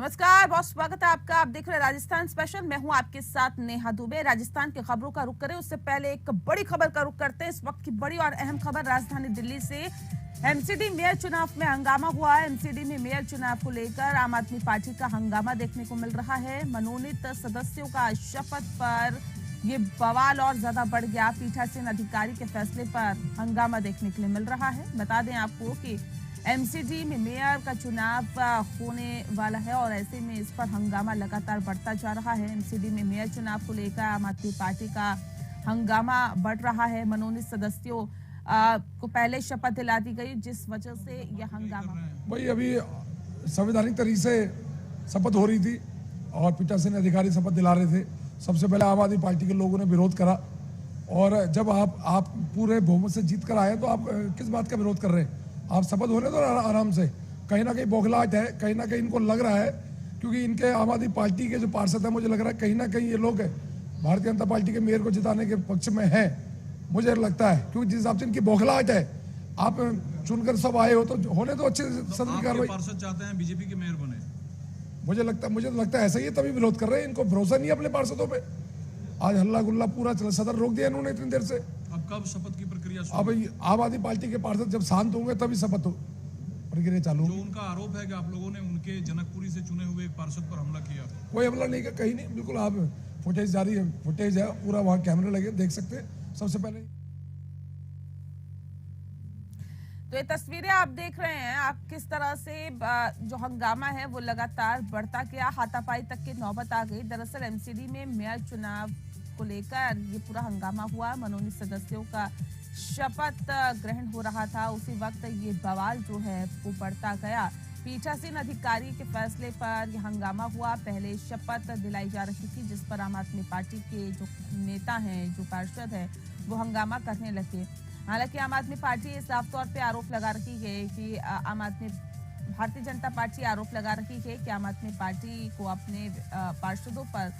नमस्कार, बहुत स्वागत है आपका। आप देख रहे हैं राजस्थान स्पेशल। मैं हूं आपके साथ नेहा दुबे। राजस्थान की खबरों का रुख करें उससे पहले एक बड़ी खबर का रुख करते हैं। इस वक्त की बड़ी और अहम खबर राजधानी दिल्ली से। एमसीडी मेयर चुनाव में हंगामा हुआ है। एमसीडी में मेयर चुनाव को लेकर आम आदमी पार्टी का हंगामा देखने को मिल रहा है। मनोनीत सदस्यों का शपथ पर ये बवाल और ज्यादा बढ़ गया। पीठासीन अधिकारी के फैसले पर हंगामा देखने के लिए मिल रहा है। बता दें आपको कि एमसीडी में मेयर का चुनाव होने वाला है और ऐसे में इस पर हंगामा लगातार बढ़ता जा रहा है। एमसीडी में मेयर चुनाव को लेकर आम आदमी पार्टी का हंगामा बढ़ रहा है। मनोनीत सदस्यों को पहले शपथ दिला दी गई, जिस वजह से यह हंगामा। भाई अभी संवैधानिक तरीके से शपथ हो रही थी और पीठासीन अधिकारी शपथ दिला रहे थे। सबसे पहले आम आदमी पार्टी के लोगों ने विरोध करा और जब आप पूरे बहुमत से जीत कर आए तो आप किस बात का विरोध कर रहे हैं? आप शपथ होने दो आराम से। कहीं ना कहीं बौखलाहट है, कहीं ना कहीं इनको लग रहा है क्योंकि इनके आम आदमी पार्टी के जो पार्षद है, मुझे लग रहा है कहीं ना कहीं ये लोग भारतीय जनता पार्टी के मेयर को जिताने के पक्ष में है, मुझे लगता है। क्योंकि जिस हिसाब से इनकी बौखलाहट है, आप चुनकर सब आए हो तो होने दो अच्छे सदन की कार्रवाई। पार्षद चाहते हैं बीजेपी के मेयर बने। मुझे लगता है ऐसा ही है, तभी विरोध कर रहे हैं। इनको भरोसा नहीं है अपने पार्षदों पे। आज हल्ला गुल्ला पूरा चला, सदन रोक दिया इन्होंने इतनी देर से। अब कब शपथ की प्रक्रिया शुरू? अब आम आदमी पार्टी के पार्षद जब शांत होंगे तभी शपथ प्रक्रिया चालू। जो उनका आरोप है कि आप लोगों ने उनके जनकपुरी से चुने हुए एक पार्षद पर हमला किया। कोई हमला नहीं किया, कहीं नहीं। बिल्कुल आप फुटेज जारी है, फुटेज है पूरा, वहाँ कैमरे लगे, देख सकते हैं। सबसे पहले तो ये तस्वीरें आप देख रहे हैं, आप किस तरह से जो हंगामा है वो लगातार बढ़ता गया, हाथापाई तक की नौबत आ गई। दरअसल एमसीडी में मेयर चुनाव को लेकर ये पूरा हंगामा हुआ। मनोनीत सदस्यों का शपथ ग्रहण हो रहा था, उसी वक्त ये बवाल जो है वो बढ़ता गया। पीठासीन अधिकारी के फैसले पर यह हंगामा हुआ। पहले शपथ दिलाई जा रही थी, जिस पर आम आदमी पार्टी के जो नेता हैं, जो पार्षद है, वो हंगामा करने लगे। हालांकि आम आदमी पार्टी साफ तौर पे आरोप लगा रही है कि भारतीय जनता पार्टी आरोप लगा रही है कि आम आदमी पार्टी को अपने पार्षदों पर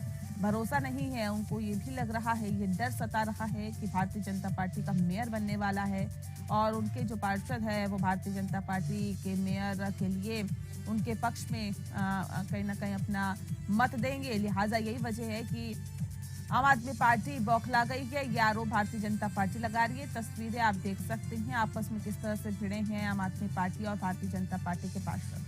भरोसा नहीं है। उनको ये भी लग रहा है, ये डर सता रहा है कि भारतीय जनता पार्टी का मेयर बनने वाला है और उनके जो पार्षद है वो भारतीय जनता पार्टी के मेयर के लिए उनके पक्ष में कहीं ना कहीं अपना मत देंगे। लिहाजा यही वजह है कि आम आदमी पार्टी बौखला गई है। ये आरोप भारतीय जनता पार्टी लगा रही है। तस्वीरें आप देख सकते हैं आपस में किस तरह से भिड़े हैं आम आदमी पार्टी और भारतीय जनता पार्टी के पार्षद।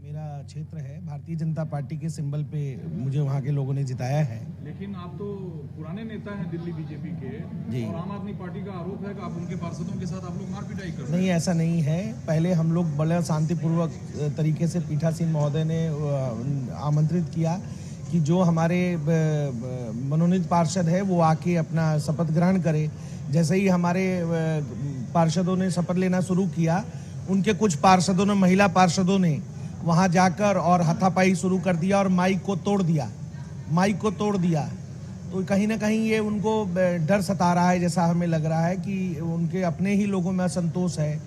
मेरा क्षेत्र है, भारतीय जनता पार्टी के सिंबल पे मुझे वहाँ के लोगों ने जिताया है। लेकिन आप तो पुराने नेता हैं दिल्ली बीजेपी के जी। और आम आदमी पार्टी का आरोप है कि आप उनके पार्षदों के साथ आप लोग मारपिटाई कर रहे हैं। नहीं, ऐसा नहीं है। पहले हम लोग बड़े शांतिपूर्वक तरीके से पीठासीन महोदय ने आमंत्रित किया कि जो हमारे मनोनीत पार्षद है वो आके अपना शपथ ग्रहण करे। जैसे ही हमारे पार्षदों ने शपथ लेना शुरू किया, उनके कुछ पार्षदों ने, महिला पार्षदों ने वहां जाकर और हाथापाई शुरू कर दिया और माइक को तोड़ दिया। तो कहीं ना कहीं ये उनको डर सता रहा है, जैसा हमें लग रहा है कि उनके अपने ही लोगों में असंतोष है,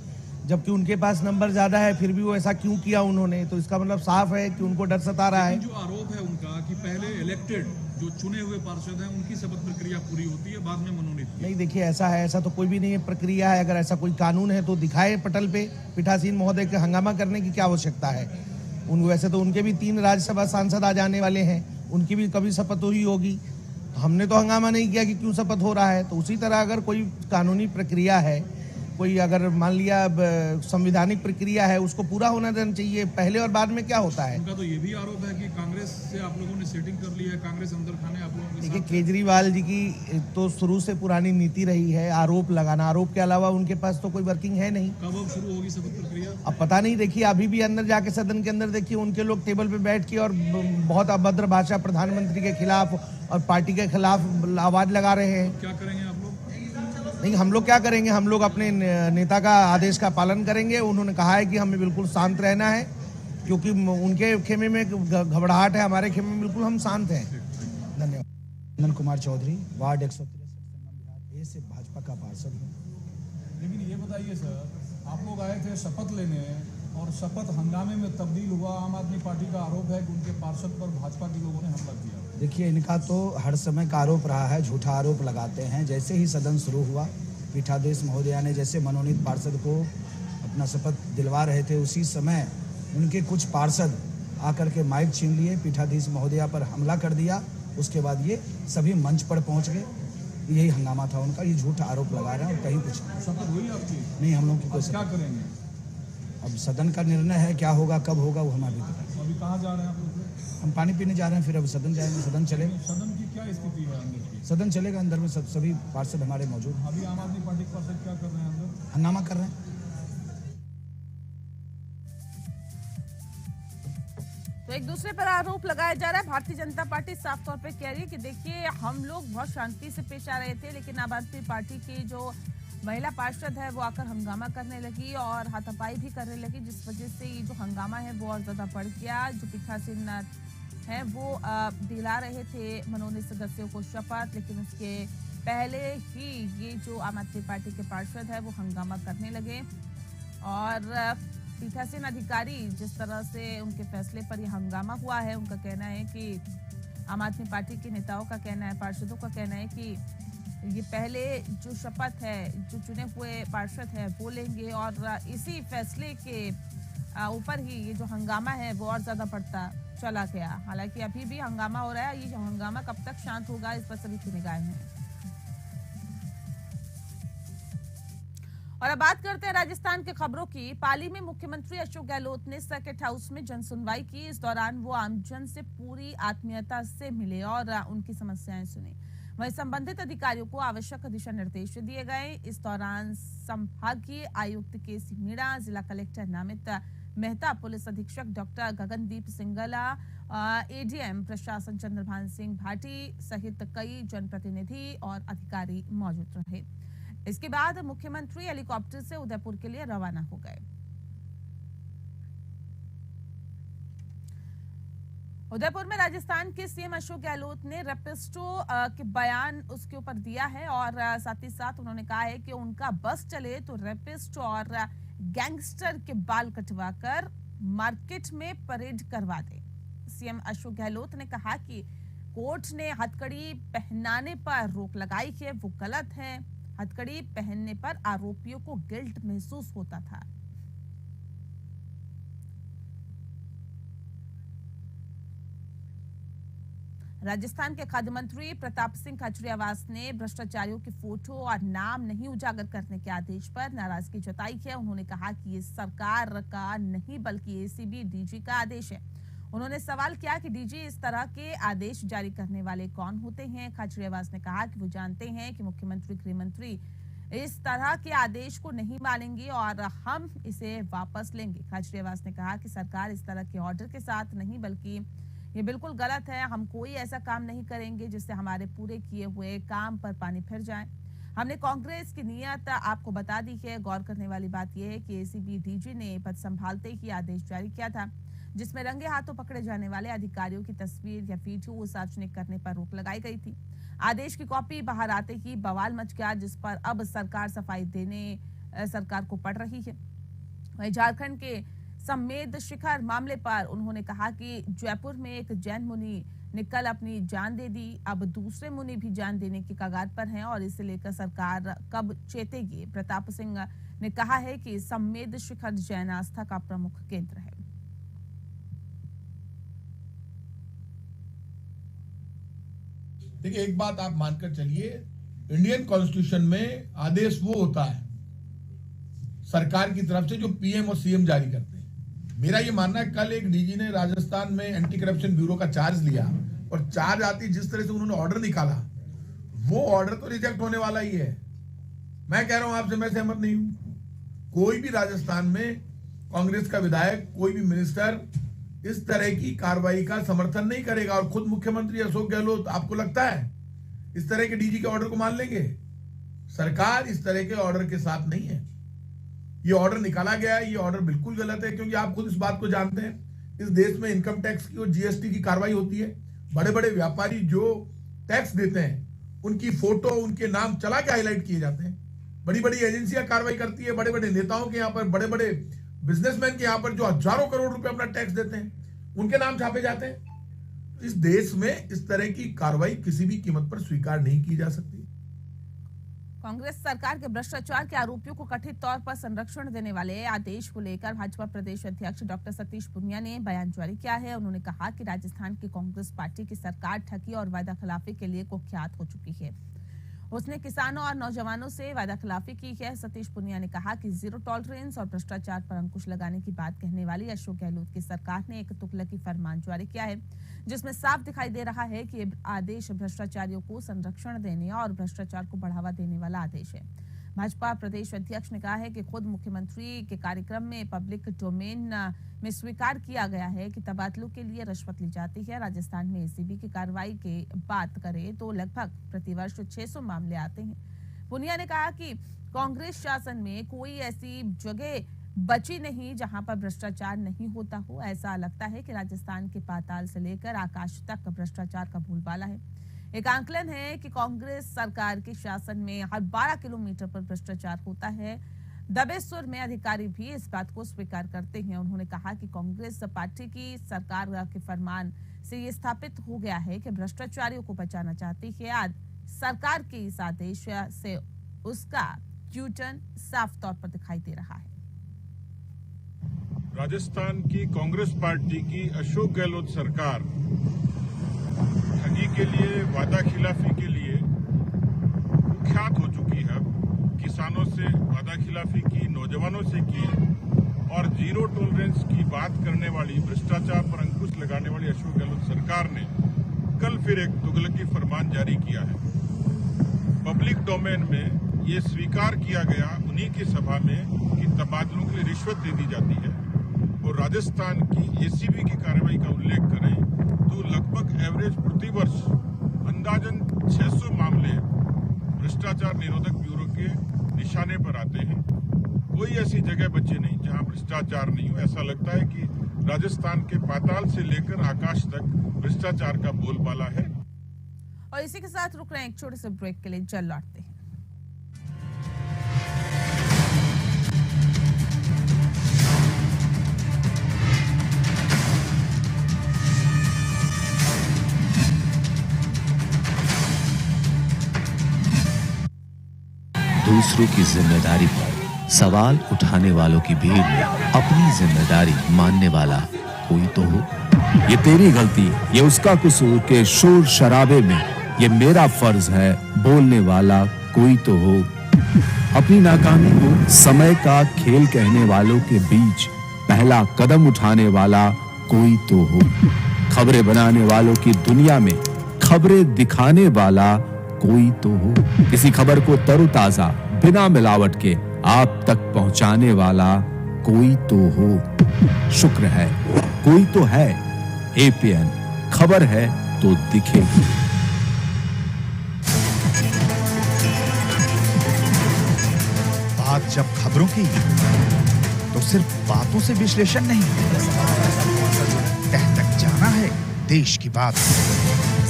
जबकि उनके पास नंबर ज्यादा है, फिर भी वो ऐसा क्यों किया उन्होंने। तो इसका मतलब साफ है कि उनको डर सता रहा है। जो आरोप है उनका कि पहले इलेक्टेड जो चुने हुए पार्षद हैं उनकी शपथ प्रक्रिया पूरी होती है, बाद में मनोनीत। नहीं, देखिए ऐसा है, ऐसा तो कोई भी नहीं है प्रक्रिया है। अगर ऐसा कोई कानून है तो दिखाए पटल पे। पीठासीन महोदय के हंगामा करने की क्या आवश्यकता है? वैसे तो उनके भी 3 राज्यसभा सांसद आ जाने वाले हैं, उनकी भी कभी शपथ हुई होगी। हमने तो हंगामा नहीं किया कि क्यों शपथ हो रहा है। तो उसी तरह अगर कोई कानूनी प्रक्रिया है, कोई अगर मान लिया संवैधानिक प्रक्रिया है, उसको पूरा होना देना चाहिए। पहले और बाद में क्या होता है? उनका तो ये भी आरोप है कि कांग्रेस से आप लोगों ने सेटिंग कर ली है, कांग्रेस अंदर खाने आप लोगों के देखिए, साथ। केजरीवाल जी की तो शुरू से पुरानी नीति रही है आरोप लगाना। आरोप के अलावा उनके पास तो कोई वर्किंग है नहीं। कब शुरू होगी शपथ प्रक्रिया? अब पता नहीं। देखिए, अभी भी अंदर जाके सदन के अंदर देखिए, उनके लोग टेबल पे बैठ के और बहुत अभद्र भाषा प्रधानमंत्री के खिलाफ और पार्टी के खिलाफ आवाज लगा रहे हैं। क्या करेंगे आप लोग? नहीं, हम लोग क्या करेंगे? हम लोग अपने नेता का आदेश का पालन करेंगे। उन्होंने कहा है कि हमें बिल्कुल शांत रहना है, क्योंकि उनके खेमे में घबराहट है, हमारे खेमे में बिल्कुल हम शांत हैं। धन्यवाद। नंदन कुमार चौधरी, वार्ड 163 संगम विहार ए से भाजपा का पार्षद हूँ। लेकिन ये बताइए सर, आप लोग आए थे शपथ लेने और शपथ हंगामे में तब्दील हुआ। आम आदमी पार्टी का आरोप है कि उनके पार्षद पर भाजपा के लोगों ने हमला किया। देखिए, इनका तो हर समय का आरोप रहा है, झूठा आरोप लगाते हैं। जैसे ही सदन शुरू हुआ, पीठाधीश महोदया ने जैसे मनोनीत पार्षद को अपना शपथ दिलवा रहे थे, उसी समय उनके कुछ पार्षद आकर के माइक छीन लिए, पीठाधीश महोदया पर हमला कर दिया। उसके बाद ये सभी मंच पर पहुंच गए। यही हंगामा था उनका। ये झूठा आरोप लगा रहे हैं और कहीं कुछ शपथ हुई आपकी? नहीं, हम लोग की कोई क्या करेंगे? अब सदन का निर्णय है, क्या होगा कब होगा वो हमें अभी पता नहीं। अभी कहाँ जा रहे हैं आप लोग? हम पानी पीने जा रहे हैं, फिर अब सदन जाएंगे। सदन चलेगा। सदन की क्या स्थिति है अंदर की? सदन चलेगा, अंदर में सभी पार्षद हमारे मौजूद हैं। अभी आम आदमी पार्टी के पार्षद क्या कर रहे हैं अंदर? हंगामा कर रहे हैं। तो एक दूसरे पर आरोप लगाया जा रहा है। भारतीय जनता पार्टी साफ तौर पे कह रही है कि देखिए, हम लोग बहुत शांति से पेश आ रहे थे, लेकिन आम आदमी पार्टी की जो महिला पार्षद है वो आकर हंगामा करने लगी और हाथापाई भी करने लगी, जिस वजह से ये जो हंगामा है वो और ज्यादा बढ़ गया। जो पीठासीन है वो दिला रहे थे मनोनीत सदस्यों को शपथ, लेकिन उसके पहले ही ये जो आम आदमी पार्टी के पार्षद है वो हंगामा करने लगे। और पीठासीन अधिकारी जिस तरह से उनके फैसले पर यह हंगामा हुआ है, उनका कहना है कि आम आदमी पार्टी के नेताओं का कहना है, पार्षदों का कहना है कि ये पहले जो शपथ है जो चुने हुए पार्षद है वो लेंगे और इसी फैसले के ऊपर ही ये जो हंगामा है वो और ज्यादा बढ़ता चला गया। हालांकि अभी भी हंगामा हो रहा है। ये जो हंगामा कब तक शांत होगा इस पर सभी की निगाहें हैं। और अब बात करते हैं राजस्थान के खबरों की। पाली में मुख्यमंत्री अशोक गहलोत ने सर्किट हाउस में जनसुनवाई की। इस दौरान वो आमजन से पूरी आत्मीयता से मिले और उनकी समस्याएं सुनी। वहीं संबंधित अधिकारियों को आवश्यक दिशा निर्देश दिए गए। इस दौरान संभागीय आयुक्त केसी मीणा, जिला कलेक्टर नामित मेहता, पुलिस अधीक्षक डॉक्टर गगनदीप सिंगला, एडीएम प्रशासन चंद्रभान सिंह भाटी सहित कई जनप्रतिनिधि और अधिकारी मौजूद रहे। इसके बाद मुख्यमंत्री हेलीकॉप्टर से उदयपुर के लिए रवाना हो गए। उदयपुर में राजस्थान के सीएम अशोक गहलोत ने रेपिस्टो के बयान उसके ऊपर दिया है और साथ ही साथ उन्होंने कहा है कि उनका बस चले तो रेपिस्ट और गैंगस्टर के बाल कटवाकर मार्केट में परेड करवा दे। सीएम अशोक गहलोत ने कहा कि कोर्ट ने हथकड़ी पहनाने पर रोक लगाई है, वो गलत है। हथकड़ी पहनने पर आरोपियों को गिल्ट महसूस होता था। राजस्थान के खाद्य मंत्री प्रताप सिंह खाचरियावास ने भ्रष्टाचारियों की फोटो और नाम नहीं उजागर करने के आदेश पर नाराजगी जताई है। उन्होंने कहा कि ये सरकार का नहीं बल्कि एसीबी डीजी का आदेश है। उन्होंने सवाल किया कि डीजी इस तरह के आदेश जारी करने वाले कौन होते हैं। खाचरियावास ने कहा कि वो जानते हैं कि मुख्यमंत्री, गृह मंत्री इस तरह के आदेश को नहीं मानेंगे और हम इसे वापस लेंगे। खाचरियावास ने कहा कि सरकार इस तरह के ऑर्डर के साथ नहीं बल्कि ये बिल्कुल गलत है। हम कोई ऐसा काम नहीं करेंगे जिससे हमारे पूरे किए हुए काम पर पानी फिर जाए। हमने कांग्रेस की नीयत आपको बता दी है। गौर करने वाली बात यह है कि एसीबी डीजी ने पद संभालते ही आदेश जारी किया था, जिसमें रंगे हाथों पकड़े जाने वाले अधिकारियों की तस्वीर या वीडियो सार्वजनिक करने पर रोक लगाई गई थी। आदेश की कॉपी बाहर आते ही बवाल मच गया, जिस पर अब सरकार सफाई देने सरकार को पड़ रही है। वहीं झारखंड के सम्मेद शिखर मामले पर उन्होंने कहा कि जयपुर में एक जैन मुनि ने कल अपनी जान दे दी, अब दूसरे मुनि भी जान देने की कगार पर हैं और इसे लेकर सरकार कब चेतेगी। प्रताप सिंह ने कहा है कि सम्मेद शिखर जैन आस्था का प्रमुख केंद्र है। देखिए, एक बात आप मानकर चलिए, इंडियन कॉन्स्टिट्यूशन में आदेश वो होता है सरकार की तरफ से जो पीएम और सीएम जारी करते हैं। मेरा ये मानना है, कल एक डीजी ने राजस्थान में एंटी करप्शन ब्यूरो का चार्ज लिया और चार्ज आती जिस तरह से उन्होंने ऑर्डर निकाला, वो ऑर्डर तो रिजेक्ट होने वाला ही है। मैं कह रहा हूं आपसे, मैं सहमत नहीं हूं। कोई भी राजस्थान में कांग्रेस का विधायक, कोई भी मिनिस्टर इस तरह की कार्रवाई का समर्थन नहीं करेगा। और खुद मुख्यमंत्री अशोक गहलोत, आपको लगता है इस तरह के डीजी के ऑर्डर को मान लेंगे? सरकार इस तरह के ऑर्डर के साथ नहीं है। ये ऑर्डर निकाला गया है, ये ऑर्डर बिल्कुल गलत है, क्योंकि आप खुद इस बात को जानते हैं, इस देश में इनकम टैक्स की और जीएसटी की कार्रवाई होती है। बड़े बड़े व्यापारी जो टैक्स देते हैं उनकी फोटो, उनके नाम चला के हाईलाइट किए जाते हैं। बड़ी बड़ी एजेंसियां कार्रवाई करती है, बड़े बड़े नेताओं के यहाँ पर, बड़े बड़े बिजनेसमैन के यहाँ पर जो हजारों करोड़ रुपए अपना टैक्स देते हैं, उनके नाम छापे जाते हैं। इस देश में इस तरह की कार्रवाई किसी भी कीमत पर स्वीकार नहीं की जा सकती। कांग्रेस सरकार के भ्रष्टाचार के आरोपियों को कथित तौर पर संरक्षण देने वाले आदेश को लेकर भाजपा प्रदेश अध्यक्ष डॉक्टर सतीश पूनिया ने बयान जारी किया है। उन्होंने कहा कि राजस्थान की कांग्रेस पार्टी की सरकार ठगी और वादाखिलाफी के लिए कुख्यात हो चुकी है। उसने किसानों और नौजवानों से वादाखिलाफी की है। सतीश पूनिया ने कहा कि जीरो टॉलरेंस और भ्रष्टाचार पर अंकुश लगाने की बात कहने वाली अशोक गहलोत की सरकार ने एक तुगलकी फरमान जारी किया है, जिसमें साफ दिखाई दे रहा है कि आदेश भ्रष्टाचारियों को संरक्षण देने और भ्रष्टाचार को बढ़ावा देने वाला आदेश है। भाजपा प्रदेश अध्यक्ष ने कहा है कि खुद मुख्यमंत्री के कार्यक्रम में पब्लिक डोमेन में स्वीकार किया गया है कि तबादलों के लिए रिश्वत ली जाती है। राजस्थान में एसीबी की कार्रवाई की बात करें तो लगभग प्रतिवर्ष 600 मामले आते हैं। पूनिया ने कहा कि कांग्रेस शासन में कोई ऐसी जगह बची नहीं जहां पर भ्रष्टाचार नहीं होता हो। ऐसा लगता है कि राजस्थान के पाताल से लेकर आकाश तक भ्रष्टाचार का बोलबाला है। एक आंकलन है कि कांग्रेस सरकार के शासन में हर 12 किलोमीटर पर भ्रष्टाचार होता है। दबे सुर में अधिकारी भी इस बात को स्वीकार करते हैं। उन्होंने कहा कि कांग्रेस पार्टी की सरकार के फरमान से ये स्थापित हो गया है कि भ्रष्टाचारियों को बचाना चाहती है। आज सरकार के इस आदेश से उसका यूटर्न साफ तौर पर दिखाई दे रहा है। राजस्थान की कांग्रेस पार्टी की अशोक गहलोत सरकार ठगी के लिए, वादा खिलाफी के लिए कुख्यात हो चुकी है। किसानों से वादा खिलाफी की, नौजवानों से की और जीरो टॉलरेंस की बात करने वाली, भ्रष्टाचार पर अंकुश लगाने वाली अशोक गहलोत सरकार ने कल फिर एक तुगलकी फरमान जारी किया है। पब्लिक डोमेन में ये स्वीकार किया गया उन्हीं की सभा में कि तबादलों के लिए रिश्वत दे दी जाती है। और राजस्थान की एसीबी की कार्रवाई का उल्लेख करें तो लगभग एवरेज प्रतिवर्ष अंदाजन 600 मामले भ्रष्टाचार निरोधक ब्यूरो के निशाने पर आते हैं। कोई ऐसी जगह बची नहीं जहां भ्रष्टाचार नहीं हो। ऐसा लगता है कि राजस्थान के पाताल से लेकर आकाश तक भ्रष्टाचार का बोलबाला है। और इसी के साथ रुक रहे हैं एक छोटे से ब्रेक के लिए, जल्द लौटते हैं। दूसरों की जिम्मेदारी पर सवाल उठाने वालों की भीड़ में अपनी जिम्मेदारी मानने वाला कोई तो हो। ये तेरी गलती, ये उसका कसूर के शोर शराबे में ये मेरा फर्ज है बोलने वाला कोई तो हो। अपनी नाकामी को समय का खेल कहने वालों के बीच पहला कदम उठाने वाला कोई तो हो। खबरें बनाने वालों की दुनिया में खबरें दिखाने वाला कोई तो हो। किसी खबर को तरोताजा बिना मिलावट के आप तक पहुंचाने वाला कोई तो हो। शुक्र है कोई तो है। एपीएन खबर है तो दिखेगी। बात जब खबरों की तो सिर्फ बातों से विश्लेषण नहीं, तह तक जाना है देश की बात।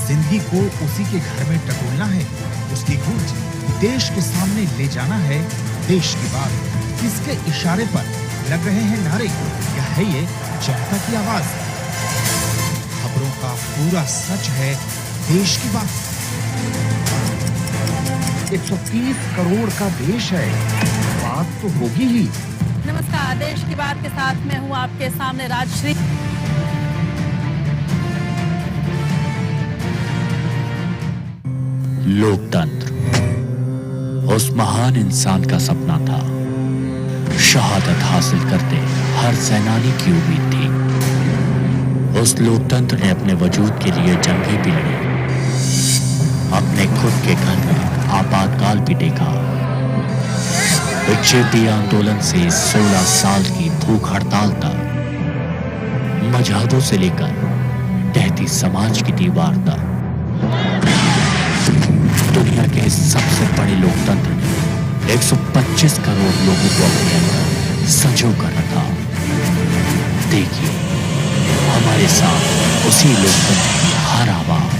जिंदगी को उसी के घर में टटोलना है, उसकी गूंज देश के सामने ले जाना है देश की बात। किसके इशारे पर लग रहे हैं नारे, या है ये जनता की आवाज? खबरों का पूरा सच है देश की बात। 130 करोड़ का देश है, बात तो होगी ही। नमस्कार, देश की बात के साथ मैं हूं आपके सामने राजश्री। लोकतंत्र उस महान इंसान का सपना था। शहादत हासिल करते हर सेनानी की उम्मीद थी। उस लोकतंत्र ने अपने वजूद के लिए जंगें भी लड़ी, अपने खुद के घर में आपातकाल भी देखा। जेपी आंदोलन से 16 साल की भूख हड़ताल तक, मजहबों से लेकर टहती समाज की दीवार तक, दुनिया के इस सबसे बड़े लोकतंत्र ने 125 करोड़ लोगों को अपने अंदर संजो कर रखा। देखिए हमारे साथ उसी लोकतंत्र की हर आवाज।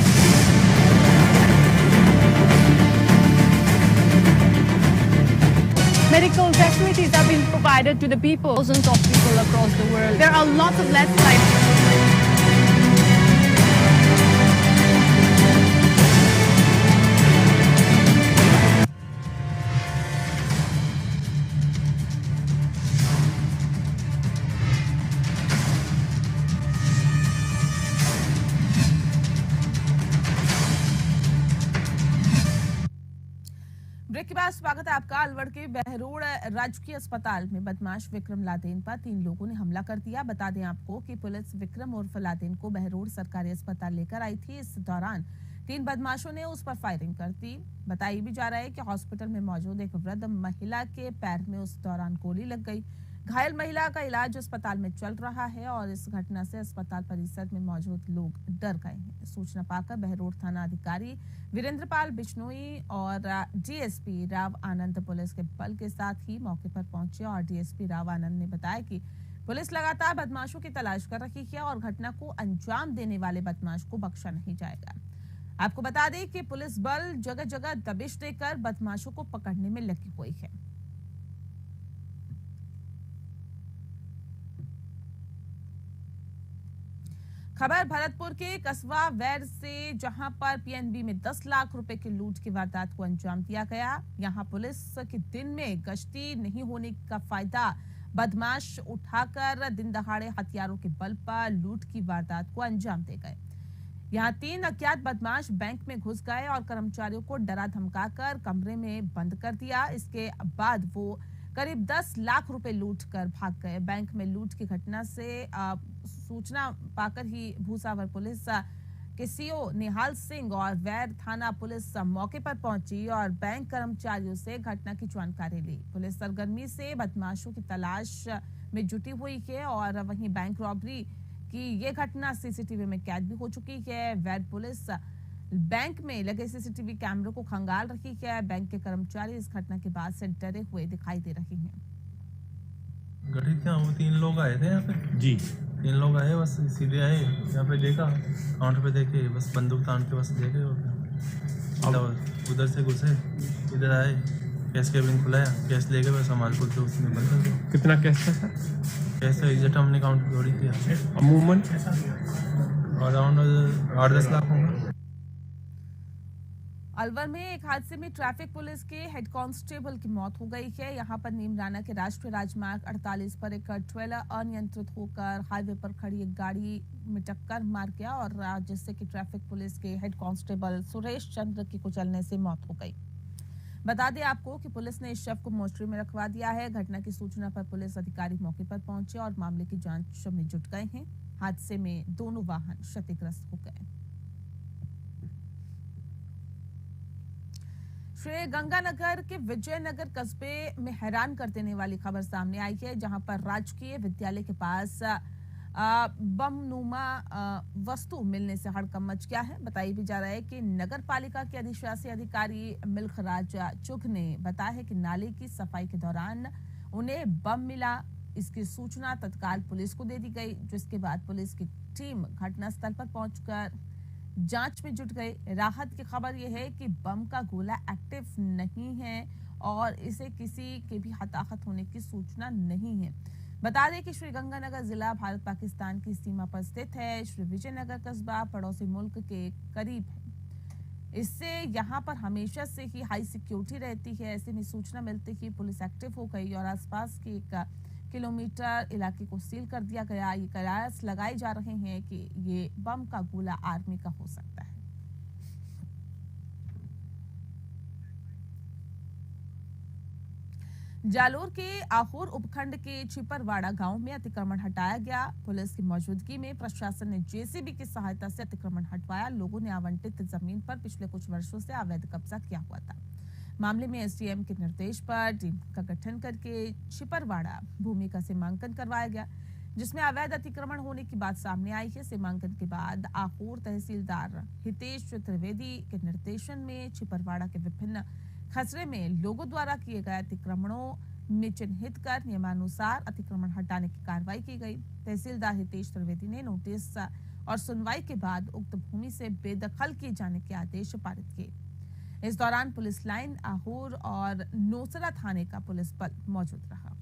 Medical facilities have been provided to the people. Thousands of people across the world. There are lots of landslides. Break के बाद स्वागत है आपका। अलवर के बहरोड़ राजकीय अस्पताल में बदमाश विक्रम लादेन पर 3 लोगों ने हमला कर दिया। बता दें आपको कि पुलिस विक्रम उर्फ लादेन को बहरोड़ सरकारी अस्पताल लेकर आई थी। इस दौरान 3 बदमाशों ने उस पर फायरिंग कर दी। बताया भी जा रहा है कि हॉस्पिटल में मौजूद एक वृद्ध महिला के पैर में उस दौरान गोली लग गई। घायल महिला का इलाज अस्पताल में चल रहा है और इस घटना से अस्पताल परिसर में मौजूद लोग डर गए हैं। सूचना पाकर बहरोड़ थाना अधिकारी वीरेंद्रपाल बिश्नोई और डीएसपी राव आनंद पुलिस के बल के साथ ही मौके पर पहुंचे और डीएसपी राव आनंद ने बताया कि पुलिस लगातार बदमाशों की तलाश कर रही है और घटना को अंजाम देने वाले बदमाश को बख्शा नहीं जाएगा। आपको बता दें कि पुलिस बल जगह जगह दबिश देकर बदमाशों को पकड़ने में लगी हुई है। खबर भरतपुर के कस्बा वैर से, जहां पर पीएनबी में 10 लाख रुपए की लूट की वारदात को अंजाम दिया गया। यहां पुलिस के दिन में गश्ती नहीं होने का फायदा बदमाश उठाकर दिन दहाड़े हथियारों के बल पर लूट की वारदात को अंजाम दे गए। यहां 3 अज्ञात बदमाश बैंक में घुस गए और कर्मचारियों को डरा धमकाकर कमरे में बंद कर दिया। इसके बाद वो करीब 10 लाख रुपए लूट कर भाग गए। बैंक में लूट की घटना से सूचना पाकर ही भूसावर पुलिस के सीओ निहाल सिंह और वैर थाना पुलिस मौके पर पहुंची और बैंक कर्मचारियों से घटना की जानकारी ली। पुलिस सरगर्मी से बदमाशों की तलाश में जुटी हुई है और वहीं बैंक रॉबरी की ये घटना सीसीटीवी में कैद भी हो चुकी है। वैर पुलिस बैंक में लगे सीसीटीवी कैमरों को खंगाल रही है। बैंक के कर्मचारी इस घटना के बाद से डरे हुए दिखाई दे रहे हैं। गठित क्या, वो 3 लोग आए थे यहाँ पे जी। 3 लोग आए, बस सीधे आए यहाँ पे, देखा काउंटर पे, देखे बस बंदूक तान के बस देखे उधर से घुसे, इधर आए, कैश केबिन खुलाया, कैश लेके बस संभाल के उसमें बंद कर दिया। कितना कैश था सर? कैश एग्जैक्ट हमने काउंट थोड़ी किया, अमूमन अराउंड 8-10 लाख होंगे। अलवर में एक हादसे में ट्रैफिक पुलिस के हेड कांस्टेबल की मौत हो गई है। यहां पर नीमराना के राष्ट्रीय राजमार्ग 48 पर एक ट्रेलर अनियंत्रित होकर हाईवे पर खड़ी एक गाड़ी में टक्कर मार गया और जिससे कि ट्रैफिक पुलिस के हेड कांस्टेबल सुरेश चंद्र की कुचलने से मौत हो गई। बता दें आपको कि पुलिस ने इस शव को मोर्चरी में रखवा दिया है। घटना की सूचना पर पुलिस अधिकारी मौके पर पहुंचे और मामले की जांच में जुट गए हैं। हादसे में दोनों वाहन क्षतिग्रस्त हो गए। श्री गंगानगर के विजयनगर कस्बे में हैरान कर देने वाली खबर सामने आई है, जहां पर राजकीय विद्यालय के पास बमनुमा वस्तु मिलने से हड़कंप मच गया है। बताया भी जा रहा है कि नगर पालिका के अधिशासी अधिकारी मिल्खराज चुग ने बताया है कि नाले की सफाई के दौरान उन्हें बम मिला। इसकी सूचना तत्काल पुलिस को दे दी गई, जिसके बाद पुलिस की टीम घटनास्थल पर पहुंचकर जांच में जुट गए। राहत की खबर यह है कि बम का गोला एक्टिव नहीं है और इसे किसी के भी हताहत होने की सूचना नहीं है। बता दें कि श्री गंगानगर जिला भारत पाकिस्तान की सीमा पर स्थित है। श्री विजयनगर कस्बा पड़ोसी मुल्क के करीब है, इससे यहाँ पर हमेशा से ही हाई सिक्योरिटी रहती है। ऐसे में सूचना मिलते ही पुलिस एक्टिव हो गई और आसपास के 1 किलोमीटर इलाके को सील कर दिया गया। ये कयास लगाए जा रहे हैं कि ये बम का गोला आर्मी का हो सकता है। जालोर के आहोर उपखंड के छिपरवाड़ा गांव में अतिक्रमण हटाया गया। पुलिस की मौजूदगी में प्रशासन ने जेसीबी की सहायता से अतिक्रमण हटवाया। लोगों ने आवंटित जमीन पर पिछले कुछ वर्षों से अवैध कब्जा किया हुआ था। मामले में एसडीएम के निर्देश पर टीम का गठन करके छिपरवाड़ा भूमि का सीमांकन करवाया गया, जिसमें अवैध अतिक्रमण होने की बात सामने आई है। सीमांकन के बाद आहोर तहसीलदार हितेश त्रिवेदी के निर्देशन में छिपरवाड़ा के विभिन्न खसरे में लोगों द्वारा किए गए अतिक्रमणों में चिन्हित कर नियमानुसार अतिक्रमण हटाने की कार्रवाई की गई। तहसीलदार हितेश त्रिवेदी ने नोटिस और सुनवाई के बाद उक्त भूमि से बेदखल किए जाने के आदेश पारित किए। इस दौरान पुलिस लाइन आहोर और नोसरा थाने का पुलिस बल मौजूद रहा।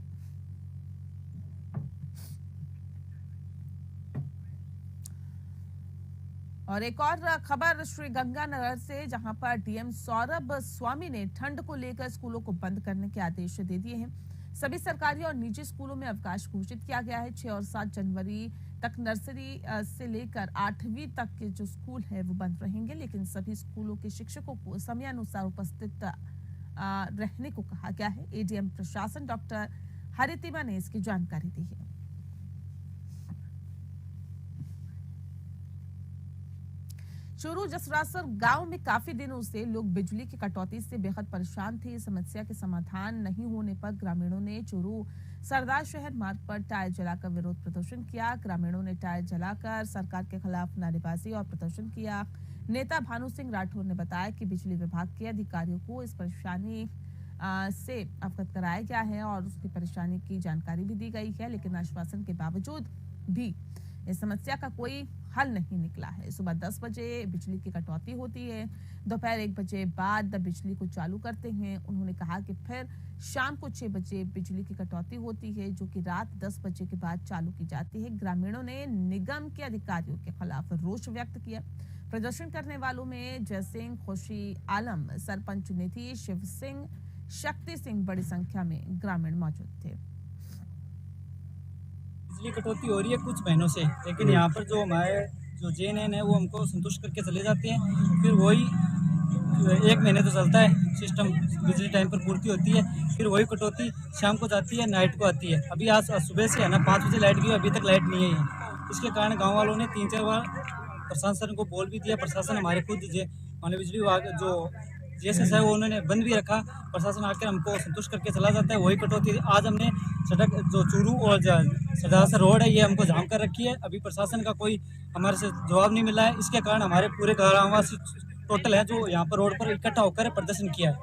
और एक और खबर श्री गंगानगर से, जहां पर डीएम सौरभ स्वामी ने ठंड को लेकर स्कूलों को बंद करने के आदेश दे दिए हैं। सभी सरकारी और निजी स्कूलों में अवकाश घोषित किया गया है। 6 और 7 जनवरी तक नर्सरी से लेकर 8वीं तक के जो स्कूल है वो बंद रहेंगे, लेकिन सभी स्कूलों के शिक्षकों को समयानुसार उपस्थित रहने को कहा गया है। एडीएम प्रशासन डॉक्टर हरितिमा ने इसकी जानकारी दी है। चूरू जसरासर गांव में काफी दिनों से लोग बिजली की कटौती से बेहद परेशान थे। इस समस्या के समाधान नहीं होने पर ग्रामीणों ने चूरू सरदार शहर मार्ग पर टायर जलाकर विरोध प्रदर्शन किया। ग्रामीणों ने टायर जलाकर सरकार के खिलाफ नारेबाजी और प्रदर्शन किया। नेता भानु सिंह राठौर ने बताया कि बिजली विभाग के अधिकारियों को इस परेशानी से अवगत कराया गया है और उसकी परेशानी की जानकारी भी दी गई है, लेकिन आश्वासन के बावजूद भी इस समस्या का कोई हल नहीं निकला है। सुबह 10 बजे बिजली की कटौती होती है, दोपहर 1 बजे बाद बिजली को चालू करते हैं। उन्होंने कहा कि फिर शाम को 6 बजे बिजली की कटौती होती है, जो कि रात 10 बजे के बाद चालू की जाती है। ग्रामीणों ने निगम के अधिकारियों के खिलाफ रोष व्यक्त किया। प्रदर्शन करने वालों में जय सिंह, खुशी आलम, सरपंच निधि, शिव सिंह, शक्ति सिंह बड़ी संख्या में ग्रामीण मौजूद थे। बिजली कटौती हो रही है कुछ महीनों से, लेकिन यहाँ पर जो हमारे जो जेएनएन है वो हमको संतुष्ट करके चले जाते हैं। फिर वही 1 महीने तो चलता है सिस्टम, बिजली टाइम पर पूर्ति होती है, फिर वही कटौती शाम को जाती है, नाइट को आती है। अभी आज सुबह से है ना 5 बजे लाइट गई, अभी तक लाइट नहीं है। इसके कारण गाँव वालों ने 3-4 बार प्रशासन को बोल भी दिया। प्रशासन हमारे खुद मानव बिजली विभाग जो जीएसएस है वो उन्होंने बंद भी रखा। प्रशासन आकर हमको संतुष्ट करके चला जाता है। वही कटौती आज हमने सड़क जो चूरू और सरदार रोड है ये हमको जाम कर रखी है। अभी प्रशासन का कोई हमारे से जवाब नहीं मिला है। इसके कारण हमारे पूरे ग्रामवासी टोटल है जो यहाँ पर रोड पर इकट्ठा होकर प्रदर्शन किया है।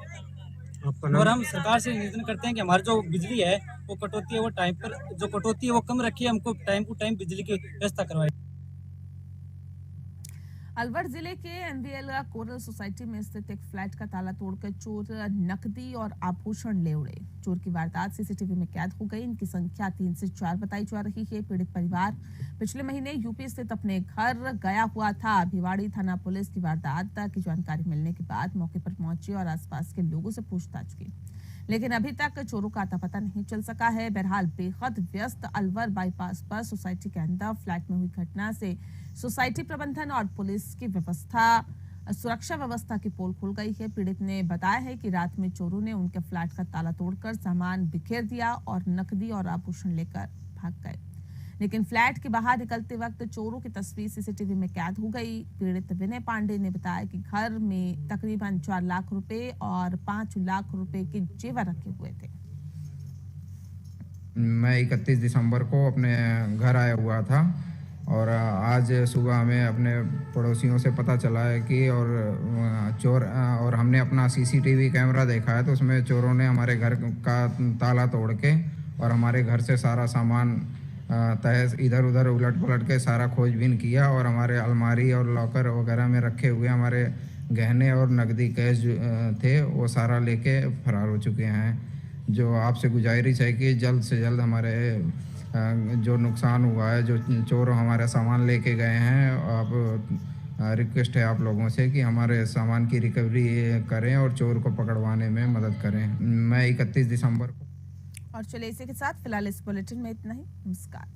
और हम सरकार से निवेदन करते हैं कि हमारी जो बिजली है वो कटौती है वो टाइम पर जो कटौती है वो कम रखिए, हमको टाइम टू टाइम बिजली की व्यवस्था करवाई। अलवर जिले के एनबीएल कोरल सोसाइटी में स्थित एक फ्लैट का ताला तोड़कर चोर नकदी और आभूषण ले उड़े। चोर की वारदात सीसीटीवी में कैद हो गई। इनकी संख्या 3 से 4 बताई जा रही है। पीड़ित परिवार पिछले महीने यूपी स्थित अपने घर गया हुआ था। भिवाड़ी थाना पुलिस की वारदात की जानकारी मिलने के बाद मौके पर पहुंची और आसपास के लोगों से पूछताछ की, लेकिन अभी तक चोरों का अता पता नहीं चल सका है। बहरहाल बेहद व्यस्त अलवर बाईपास पर सोसाइटी के अंदर फ्लैट में हुई घटना से सोसाइटी प्रबंधन और पुलिस की सुरक्षा व्यवस्था की पोल खुल गई है। पीड़ित ने बताया है कि रात में चोरों ने उनके फ्लैट का ताला तोड़कर सामान बिखेर दिया और नकदी और आभूषण लेकर भाग गए, लेकिन फ्लैट के बाहर निकलते वक्त चोरों की तस्वीर सीसीटीवी में कैद हो गई। पीड़ित विनय पांडे ने बताया कि घर में तकरीबन 4 लाख रुपए और 5 लाख रुपए के जेवर रखे हुए थे। मैं 31 दिसंबर को अपने घर आया हुआ था और आज सुबह हमें अपने पड़ोसियों से पता चला है कि और हमने अपना सीसीटीवी कैमरा देखा है तो उसमें चोरों ने हमारे घर का ताला तोड़ के और हमारे घर से सारा सामान तहस इधर उधर उलट पलट के सारा खोजबीन किया और हमारे अलमारी और लॉकर वगैरह में रखे हुए हमारे गहने और नकदी कैश थे वो सारा लेके फरार हो चुके हैं। जो आपसे गुजारिश है कि जल्द से जल्द हमारे जो नुकसान हुआ है, जो चोर हमारा सामान लेके गए हैं, आप रिक्वेस्ट है आप लोगों से कि हमारे सामान की रिकवरी करें और चोर को पकड़वाने में मदद करें। मैं 31 दिसंबर को। और चलिए इसी के साथ फिलहाल इस बुलेटिन में इतना ही। नमस्कार।